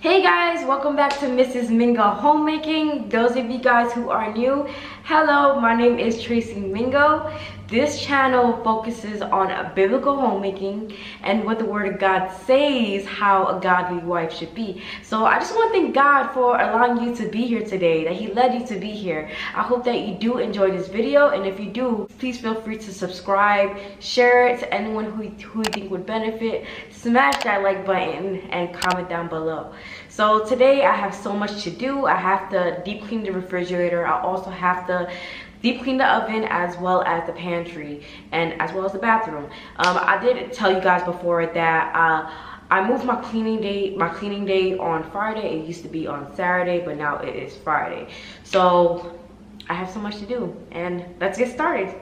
Hey guys, welcome back to Mrs. Mingo Homemaking. Those of you guys who are new, hello, my name is Tracy Mingo. This channel focuses on biblical homemaking and what the Word of God says how a godly wife should be. So I just want to thank God for allowing you to be here today, that He led you to be here. I hope that you do enjoy this video, and if you do, please feel free to subscribe, share it to anyone who you think would benefit, smash that like button, and comment down below. So today I have so much to do. I have to deep clean the refrigerator. I also have to deep clean the oven as well as the pantry and as well as the bathroom. I did tell you guys before that I moved my cleaning day on Friday. It used to be on Saturday, but now it is Friday. So I have so much to do, and let's get started.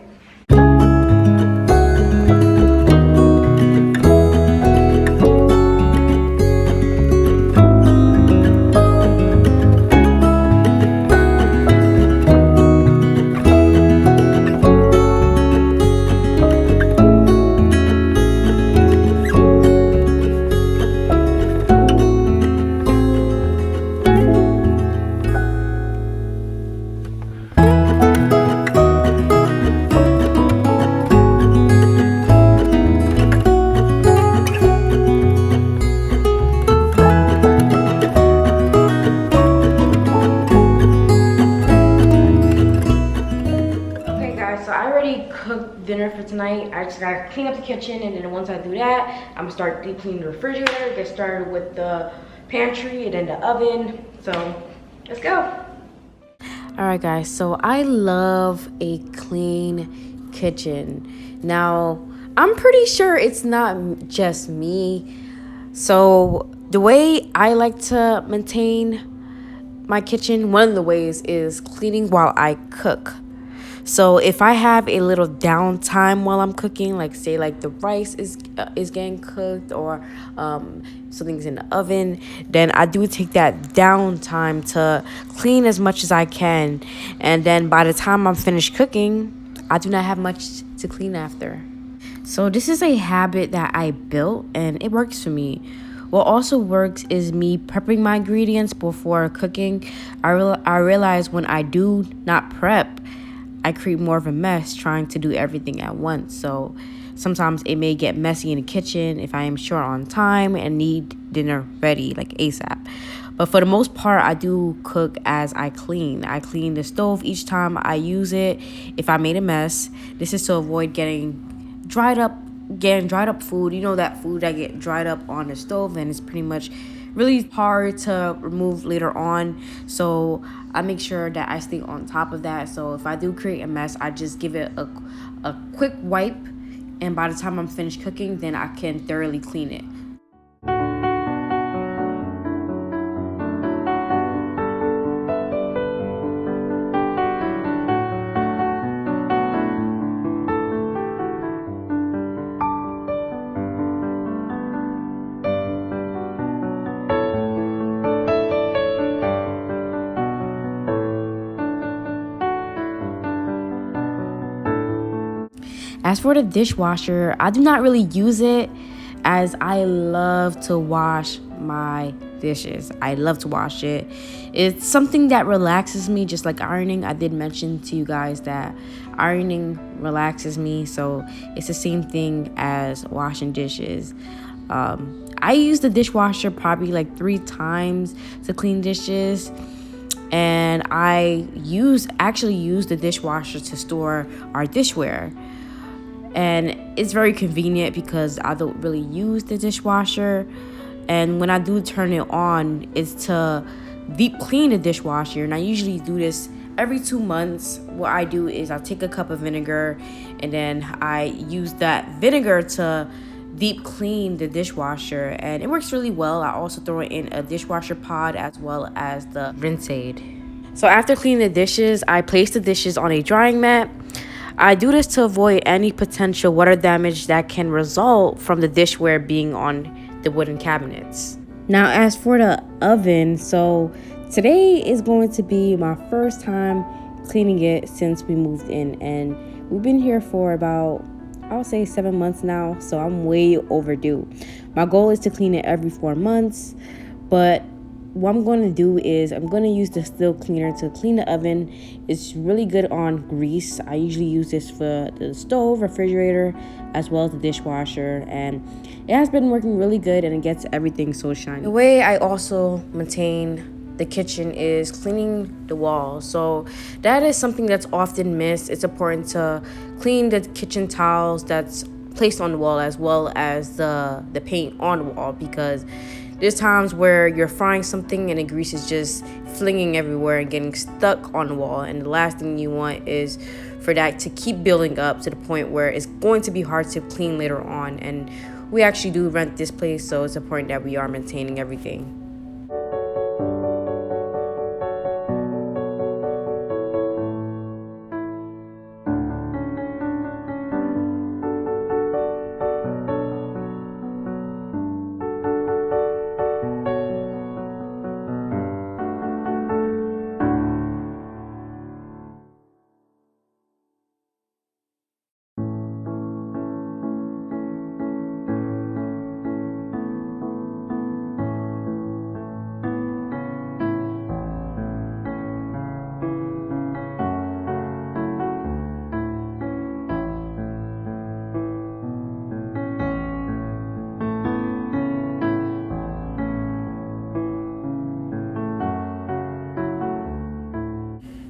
Cook dinner for tonight. I just gotta clean up the kitchen, and then once I do that, I'm gonna start deep cleaning the refrigerator, get started with the pantry and then the oven. So let's go. All right guys, so I love a clean kitchen. Now I'm pretty sure it's not just me. So the way I like to maintain my kitchen, one of the ways is cleaning while I cook. So if I have a little downtime while I'm cooking, like say like the rice is getting cooked, or something's in the oven, then I do take that downtime to clean as much as I can. And then by the time I'm finished cooking, I do not have much to clean after. So this is a habit that I built, and it works for me. What also works is me prepping my ingredients before cooking. I realize when I do not prep, I create more of a mess trying to do everything at once. So sometimes it may get messy in the kitchen if I am short on time and need dinner ready like ASAP. But for the most part, I do cook as I clean. I clean the stove each time I use it if I made a mess. This is to avoid getting dried up food. You know, that food that get dried up on the stove and it's pretty much really hard to remove later on. So I make sure that I stay on top of that. So if I do create a mess, I just give it a quick wipe, and by the time I'm finished cooking, then I can thoroughly clean it. As for the dishwasher, I do not really use it, as I love to wash my dishes. I love to wash it. It's something that relaxes me, just like ironing. I did mention to you guys that ironing relaxes me, so it's the same thing as washing dishes. I use the dishwasher probably like 3 times to clean dishes. And I actually use the dishwasher to store our dishware. And it's very convenient because I don't really use the dishwasher. And when I do turn it on, it's to deep clean the dishwasher. And I usually do this every 2 months. What I do is I take a cup of vinegar, and then I use that vinegar to deep clean the dishwasher. And it works really well. I also throw in a dishwasher pod as well as the rinse aid. So after cleaning the dishes, I place the dishes on a drying mat. I do this to avoid any potential water damage that can result from the dishware being on the wooden cabinets. Now, as for the oven, so today is going to be my first time cleaning it since we moved in, and we've been here for about, I would say 7 months now, so I'm way overdue. My goal is to clean it every 4 months, but what I'm going to do is I'm going to use the steel cleaner to clean the oven. It's really good on grease. I usually use this for the stove, refrigerator, as well as the dishwasher, and it has been working really good, and it gets everything so shiny. The way I also maintain the kitchen is cleaning the walls. So that is something that's often missed. It's important to clean the kitchen towels that's placed on the wall, as well as the paint on the wall, because there's times where you're frying something and the grease is just flinging everywhere and getting stuck on the wall. And the last thing you want is for that to keep building up to the point where it's going to be hard to clean later on. And we actually do rent this place, so it's important that we are maintaining everything.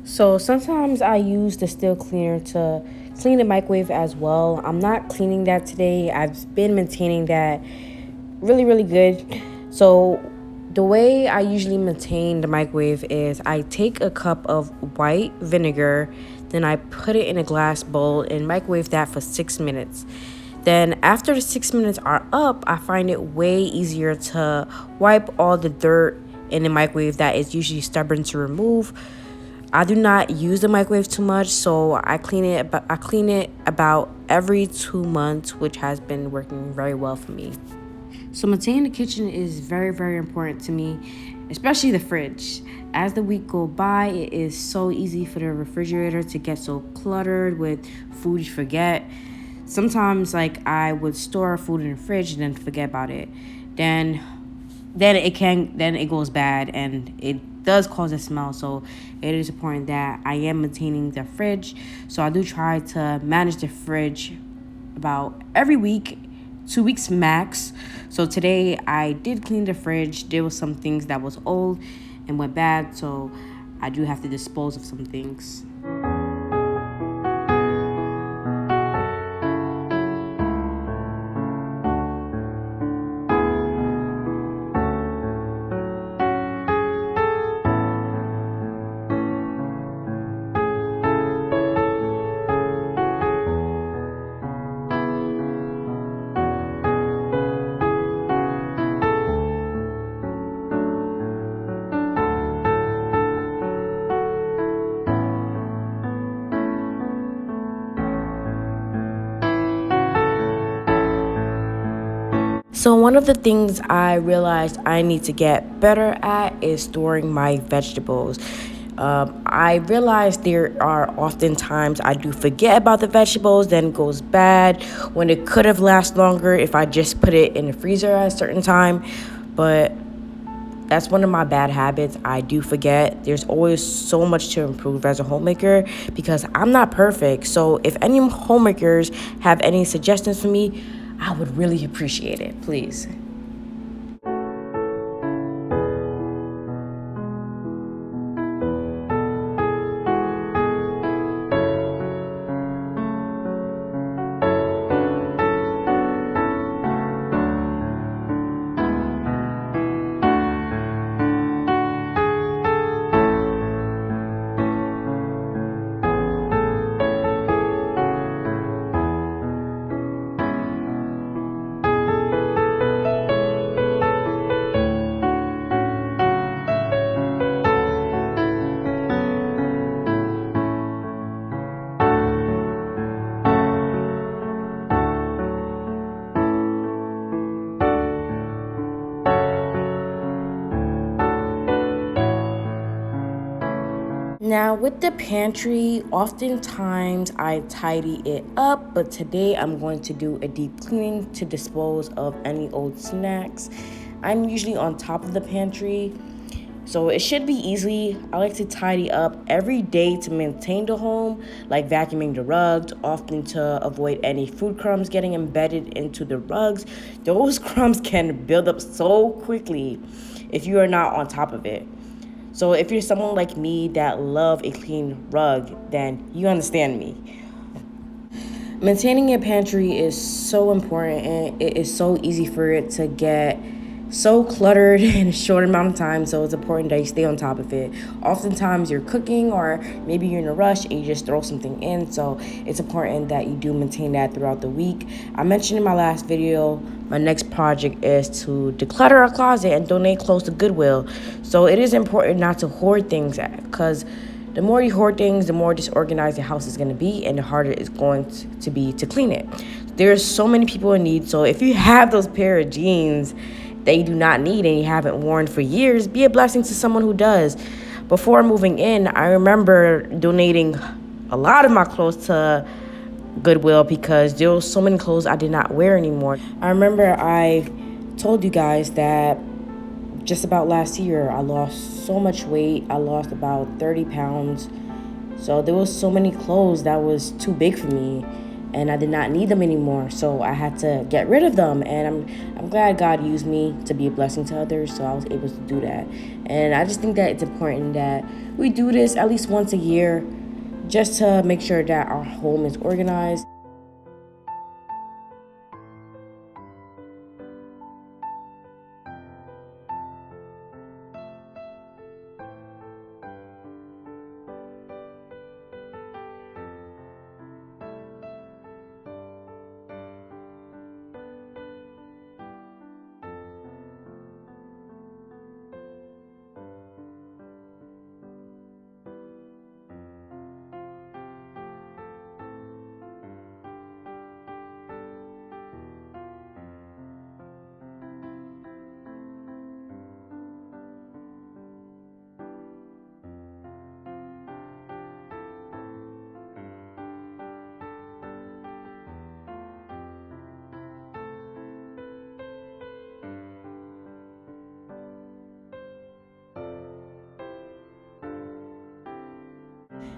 So sometimes I use the steel cleaner to clean the microwave as well. I'm not cleaning that today. I've been maintaining that really, really good. So the way I usually maintain the microwave is I take a cup of white vinegar, then I put it in a glass bowl and microwave that for 6 minutes. Then after the 6 minutes are up, I find it way easier to wipe all the dirt in the microwave that is usually stubborn to remove. I do not use the microwave too much, so I clean it about every 2 months, which has been working very well for me. So maintaining the kitchen is very, very important to me, especially the fridge. As the week go by, it is so easy for the refrigerator to get so cluttered with food you forget. Sometimes I would store food in the fridge and then forget about it. Then it goes bad and it does cause a smell. So it is important that I am maintaining the fridge. So I do try to manage the fridge about every week, 2 weeks max. So today I did clean the fridge. There was some things that was old and went bad, so I do have to dispose of some things. So one of the things I realized I need to get better at is storing my vegetables. I realized there are often times I do forget about the vegetables, then it goes bad when it could have lasted longer if I just put it in the freezer at a certain time. But that's one of my bad habits. I do forget. There's always so much to improve as a homemaker because I'm not perfect. So if any homemakers have any suggestions for me, I would really appreciate it, please. Now, with the pantry, oftentimes I tidy it up, but today I'm going to do a deep cleaning to dispose of any old snacks. I'm usually on top of the pantry, So it should be easy. I like to tidy up every day to maintain the home, like vacuuming the rugs, often to avoid any food crumbs getting embedded into the rugs. Those crumbs can build up so quickly if you are not on top of it. So if you're someone like me that love a clean rug, then you understand me. Maintaining a pantry is so important, and it is so easy for it to get so cluttered in a short amount of time, so it's important that you stay on top of it. Oftentimes you're cooking, or maybe you're in a rush and you just throw something in, so it's important that you do maintain that throughout the week. I mentioned in my last video, my next project is to declutter our closet and donate clothes to Goodwill. So it is important not to hoard things, because the more you hoard things, the more disorganized the house is going to be, and the harder it's going to be to clean it. There's so many people in need, so if you have those pair of jeans that you do not need and you haven't worn for years, be a blessing to someone who does. Before moving in, I remember donating a lot of my clothes to Goodwill because there were so many clothes I did not wear anymore. I remember I told you guys that just about last year, I lost so much weight. I lost about 30 pounds. So there was so many clothes that was too big for me, and I did not need them anymore. So I had to get rid of them, and I'm glad God used me to be a blessing to others, so I was able to do that. And I just think that it's important that we do this at least once a year, just to make sure that our home is organized.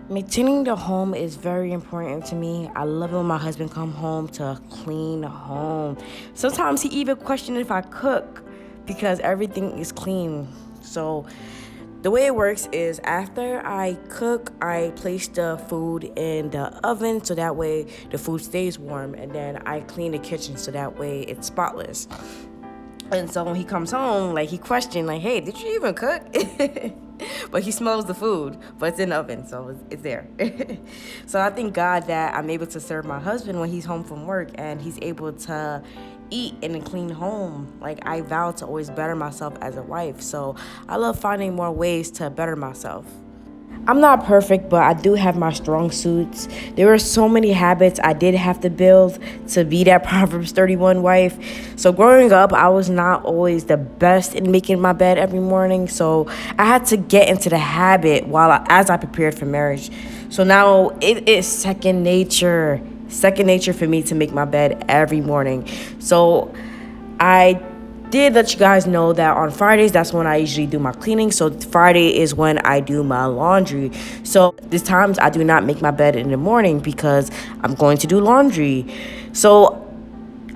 Maintaining the home is very important to me. I love it when my husband come home to clean the home. Sometimes he even questions if I cook because everything is clean. So the way it works is after I cook, I place the food in the oven so that way the food stays warm, and then I clean the kitchen so that way it's spotless. And so when he comes home, like, he questioned, like, hey, did you even cook? But he smells the food, but it's in the oven, so it's there. So I thank God that I'm able to serve my husband when he's home from work and he's able to eat in a clean home. Like, I vow to always better myself as a wife, so I love finding more ways to better myself. I'm not perfect, but I do have my strong suits. There were so many habits I did have to build to be that Proverbs 31 wife. So growing up, I was not always the best in making my bed every morning. So I had to get into the habit as I prepared for marriage. So now it is second nature for me to make my bed every morning. So I did let you guys know that on Fridays, that's when I usually do my cleaning. So Friday is when I do my laundry. So there's times I do not make my bed in the morning because I'm going to do laundry. So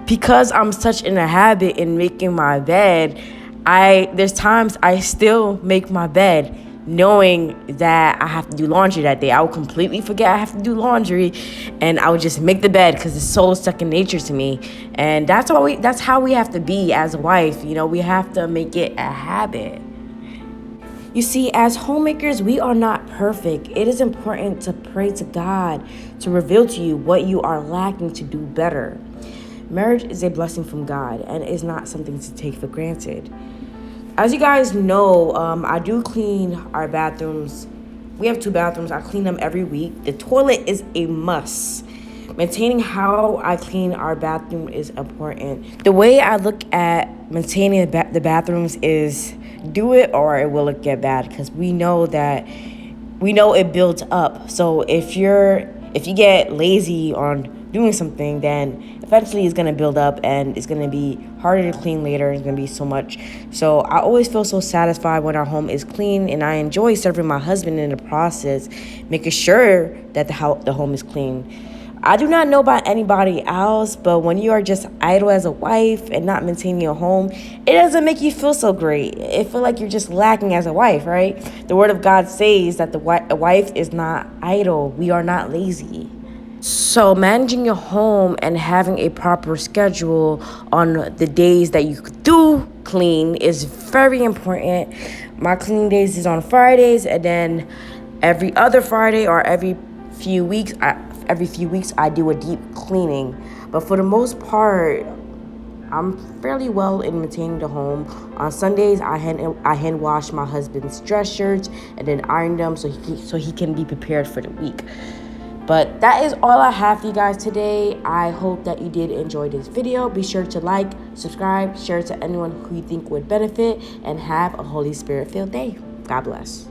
because I'm such in a habit in making my bed, there's times I still make my bed knowing that I have to do laundry that day. I will completely forget I have to do laundry, and I would just make the bed because it's so second nature to me. And that's how we have to be as a wife. You know, we have to make it a habit. You see, as homemakers, we are not perfect. It is important to pray to God to reveal to you what you are lacking to do better. Marriage is a blessing from God and is not something to take for granted. As you guys know, I do clean our bathrooms. We have 2 bathrooms. I clean them every week. The toilet is a must. Maintaining how I clean our bathroom is important. The way I look at maintaining the bathrooms is do it or it will get bad, because we know it builds up. So if you get lazy on doing something, then eventually it's going to build up and it's going to be harder to clean later. It's going to be so much. So I always feel so satisfied when our home is clean, and I enjoy serving my husband in the process, making sure that the home is clean. I do not know about anybody else, but when you are just idle as a wife and not maintaining your home, it doesn't make you feel so great. It feels like you're just lacking as a wife, right? The word of God says that a wife is not idle. We are not lazy. So managing your home and having a proper schedule on the days that you do clean is very important. My cleaning days is on Fridays, and then every other Friday or every few weeks I do a deep cleaning. But for the most part, I'm fairly well in maintaining the home. On Sundays, I hand wash my husband's dress shirts and then iron them so he can be prepared for the week. But that is all I have for you guys today. I hope that you did enjoy this video. Be sure to like, subscribe, share it to anyone who you think would benefit, and have a Holy Spirit-filled day. God bless.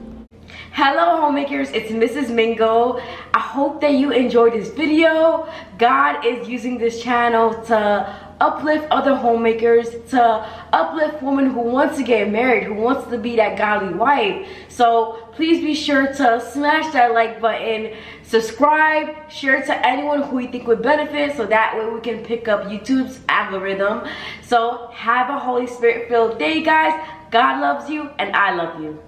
Hello homemakers, it's Mrs. Mingo. I hope that you enjoyed this video. God is using this channel to uplift other homemakers, to uplift women who wants to get married, who wants to be that godly wife. So please be sure to smash that like button, subscribe, share it to anyone who you think would benefit, so that way we can pick up YouTube's algorithm. So have a Holy Spirit filled day, guys. God loves you and I love you.